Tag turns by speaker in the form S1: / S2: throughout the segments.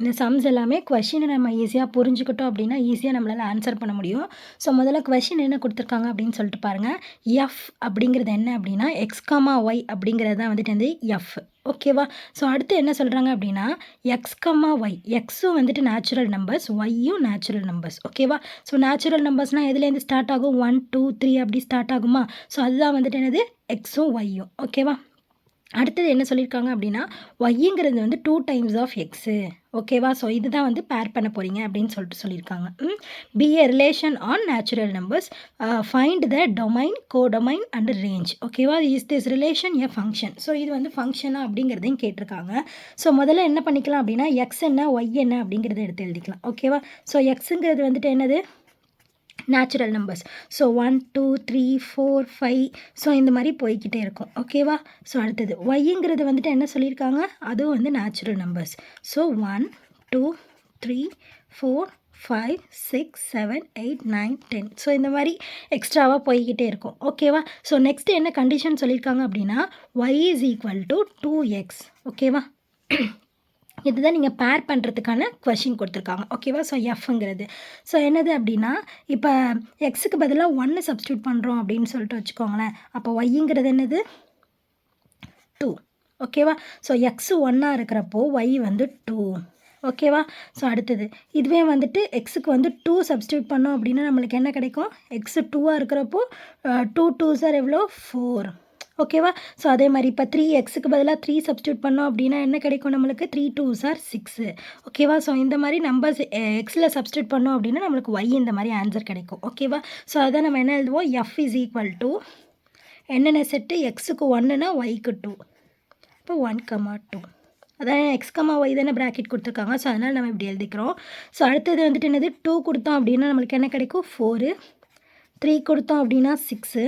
S1: இந்த சம்ஸ் எல்லாமே கொஷினை நம்ம ஈஸியாக புரிஞ்சுக்கிட்டோம் அப்படின்னா ஈஸியாக நம்மளால் ஆன்சர் பண்ண முடியும். ஸோ முதல்ல கொஷின் என்ன கொடுத்துருக்காங்க அப்படின்னு சொல்லிட்டு பாருங்கள். எஃப் அப்படிங்கிறது என்ன அப்படின்னா எக்ஸ் கமா ஒய் அப்படிங்கிறது தான் வந்துட்டு வந்து எஃப். ஓகேவா? ஸோ அடுத்து என்ன சொல்கிறாங்க அப்படின்னா எக்ஸ் கமா ஒய், எக்ஸும் வந்துட்டு நேச்சுரல் நம்பர்ஸ், ஒய்யும் நேச்சுரல் நம்பர்ஸ். ஓகேவா? ஸோ நேச்சுரல் நம்பர்ஸ்னால் எதுலேருந்து ஸ்டார்ட் ஆகும்? 1 2 3 அப்படி ஸ்டார்ட் ஆகுமா? ஸோ அதுதான் வந்துட்டு என்னது எக்ஸும் ஒய்யும். ஓகேவா? அடுத்தது என்ன சொல்லியிருக்காங்க அப்படின்னா ஒய்ங்கிறது வந்து 2 டைம்ஸ் ஆஃப் எக்ஸு. ஓகேவா? ஸோ இதுதான் வந்து பேர் பண்ண போகிறீங்க அப்படின்னு சொல்லியிருக்காங்க. Be a relation on natural numbers, find the domain, codomain and range. ஓகேவா? Is this relation a function. So இது வந்து ஃபங்க்ஷனா அப்படிங்கிறதையும் கேட்டிருக்காங்க. ஸோ முதல்ல என்ன பண்ணிக்கலாம் அப்படின்னா எக்ஸ் என்ன ஒய் என்ன அப்படிங்கிறத எடுத்து எழுதிக்கலாம். ஓகேவா? ஸோ எக்ஸுங்கிறது வந்துட்டு என்னது? Natural numbers. ஸோ 1 2 3 4 5 ஸோ இந்த மாதிரி போய்கிட்டே இருக்கும். ஓகேவா? ஸோ அடுத்தது ஒய்ங்கிறது வந்துட்டு என்ன சொல்லியிருக்காங்க? அதுவும் வந்து நேச்சுரல் நம்பர்ஸ். ஸோ 1 2 3 4 5 6 7 8 9 10 ஸோ இந்த மாதிரி எக்ஸ்ட்ராவாக போய்கிட்டே இருக்கும். ஓகேவா? ஸோ நெக்ஸ்ட் என்ன கண்டிஷன் சொல்லியிருக்காங்க அப்படின்னா y is equal to 2x. ஓகேவா? இதுதான் நீங்கள் பேர் பண்ணுறதுக்கான கொஷின் கொடுத்துருக்காங்க. ஓகேவா? ஸோ எஃப்ங்கிறது ஸோ என்னது அப்படின்னா இப்போ எக்ஸுக்கு பதிலாக 1 சப்ஸ்டியூட் பண்ணுறோம் அப்படின்னு சொல்லிட்டு வச்சுக்கோங்களேன். அப்போ ஒய்ங்கிறது என்னது? 2. ஓகேவா? ஸோ எக்ஸு 1 இருக்கிறப்போ ஒய் வந்து 2. ஓகேவா? ஸோ அடுத்தது இதுவே வந்துட்டு எக்ஸுக்கு வந்து 2 சப்ஸ்டியூட் பண்ணோம் அப்படின்னா நம்மளுக்கு என்ன கிடைக்கும்? எக்ஸு 2 இருக்கிறப்போ 2 2s எவ்வளோ? 4. ஓகேவா? ஸோ அதே மாதிரி இப்போ 3 எக்ஸுக்கு பதிலாக 3 சப்ஸ்டியூட் பண்ணோம் அப்படின்னா என்ன கிடைக்கும் நம்மளுக்கு? 3 2s 6. ஓகேவா? ஸோ இந்த மாதிரி நம்பர்ஸ் எக்ஸில் சப்ஸ்டியூட் பண்ணோம் அப்படின்னா நம்மளுக்கு ஒய் இந்த மாதிரி ஆன்சர் கிடைக்கும். ஓகேவா? ஸோ அதான் நம்ம என்ன எழுதுவோம்? எஃப் இஸ் ஈக்குவல் டு என்னென்ன செட்டு? எக்ஸுக்கு 1னா ஒய்க்கு 2. இப்போ 1 2 அதான் எக்ஸ் கமா ஒய் தானே ப்ராக்கெட் கொடுத்துருக்காங்க. ஸோ அதனால் நம்ம இப்படி எழுதிக்கிறோம். ஸோ அடுத்தது வந்துட்டு என்னது? 2 கொடுத்தோம் அப்படின்னா நம்மளுக்கு என்ன கிடைக்கும்? 4. 3 கொடுத்தோம் அப்படின்னா 6.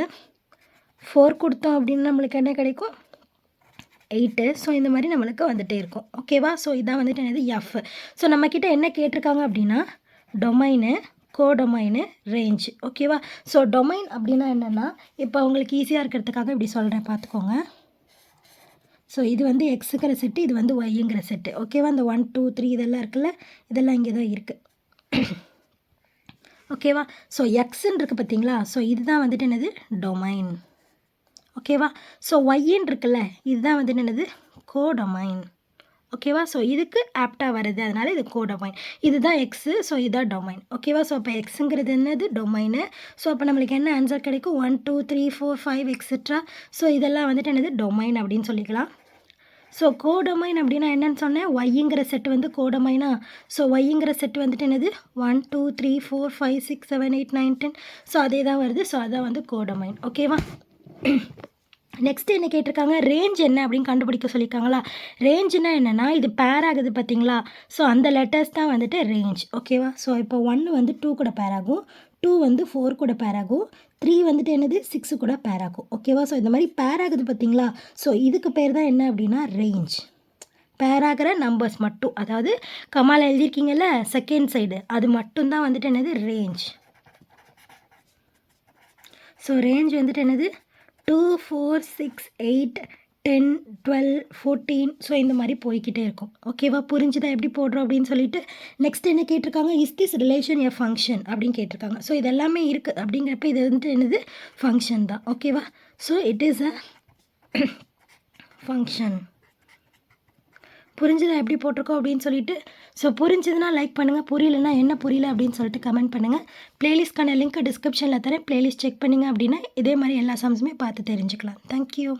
S1: 4 கொடுத்தோம் அப்படின்னா நம்மளுக்கு என்ன கிடைக்கும்? 8. ஸோ இந்த மாதிரி நம்மளுக்கு வந்துகிட்டே இருக்கும். ஓகேவா? ஸோ இதான் வந்துட்டு என்னது? எஃப். ஸோ நம்மக்கிட்ட என்ன கேட்டிருக்காங்க அப்படின்னா டொமைனு, கோடொமைனு, ரேஞ்ச். ஓகேவா? ஸோ டொமைன் அப்படின்னா என்னென்னா இப்போ உங்களுக்கு ஈஸியாக இருக்கிறதுக்காக இப்படி சொல்கிறேன் பார்த்துக்கோங்க. ஸோ இது வந்து எக்ஸுங்கிற செட்டு, இது வந்து ஒய்ங்கிற செட்டு. ஓகேவா? இந்த 1 2 3 இதெல்லாம் இருக்குல்ல, இதெல்லாம் இங்கே தான் இருக்குது. ஓகேவா? ஸோ எக்ஸுன்னு இருக்குது பார்த்தீங்களா? ஸோ இதுதான் வந்துட்டு என்னது? டொமைன். ஓகேவா? ஸோ ஒய்ன்னு இருக்குல்ல, இதுதான் வந்துட்டு என்னது? கோடொமைன். ஓகேவா? ஸோ இதுக்கு ஆப்டாக வருது, அதனால் இது கோடொமைன். இதுதான் எக்ஸு, ஸோ இதுதான் டொமைன். ஓகேவா? ஸோ அப்போ எக்ஸுங்கிறது என்னது? டொமைனு. ஸோ அப்போ நம்மளுக்கு என்ன ஆன்சர் கிடைக்கும்? 1 2 3 4 5 எக்ஸெட்ரா. ஸோ இதெல்லாம் வந்துட்டு என்னது? டொமைன் அப்படின்னு சொல்லிக்கலாம். ஸோ கோடொமைன் அப்படின்னா என்னென்னு சொன்னேன்? ஒய்ங்கிற செட்டு வந்து கோடொமைனா. ஸோ ஒய்ங்கிற செட்டு வந்துட்டு என்னது? 1 2 3 4 5 6 7 8 9 10 ஸோ அதே தான் வருது. ஸோ அதான் வந்து கோடொமைன். ஓகேவா? நெக்ஸ்ட் என்ன கேட்டிருக்காங்க? ரேஞ்ச் என்ன அப்படின்னு கண்டுபிடிக்க சொல்லியிருக்காங்களா? ரேஞ்சுனா என்னென்னா இது பேர் ஆகுது பார்த்தீங்களா? ஸோ அந்த லெட்டர்ஸ் தான் வந்துட்டு ரேஞ்ச். ஓகேவா? ஸோ இப்போ 1 வந்து 2 கூட பேர் ஆகும், 2 வந்து 4 கூட பேர் ஆகும், 3 வந்துட்டு என்னது? 6 கூட பேர் ஆகும். ஓகேவா? ஸோ இந்த மாதிரி பேர் ஆகுது பார்த்தீங்களா? ஸோ இதுக்கு பேர் தான் என்ன அப்படின்னா ரேஞ்ச். பேர் ஆகிற நம்பர்ஸ் மட்டும், அதாவது கமால் எழுதியிருக்கீங்கல்ல செகண்ட் சைடு, அது மட்டும்தான் வந்துட்டு என்னது? ரேஞ்ச். ஸோ ரேஞ்ச் வந்துட்டு என்னது? 2 4 6 8 10 12 14 ஸோ இந்த மாதிரி போய்கிட்டே இருக்கும். ஓகேவா? புரிஞ்சுதா எப்படி போடுறோம் அப்படின்னு சொல்லிட்டு. நெக்ஸ்ட் என்ன கேட்டிருக்காங்க? Is this relation a function அப்படின்னு கேட்டிருக்காங்க. ஸோ இதெல்லாமே இருக்குது அப்படிங்கிறப்ப இது வந்துட்டு என்னது? ஃபங்க்ஷன் தான். ஓகேவா? So it is a function. புரிஞ்சுதா எப்படி போட்டிருக்கோம் அப்படின்னு சொல்லிட்டு. ஸோ புரிஞ்சுதுன்னா லைக் பண்ணுங்கள், புரியலைன்னா என்ன புரியல அப்படின்னு சொல்லிட்டு கமெண்ட் பண்ணுங்கள். ப்ளேலிஸ்ட்கான லிங்க் டிஸ்கிரிப்ஷனில் தரேன். ப்ளேலிஸ்ட் செக் பண்ணிங்க அப்படின்னா இதே மாதிரி எல்லா சம்ஸுமே பார்த்து தெரிஞ்சுக்கலாம். தேங்க்யூ.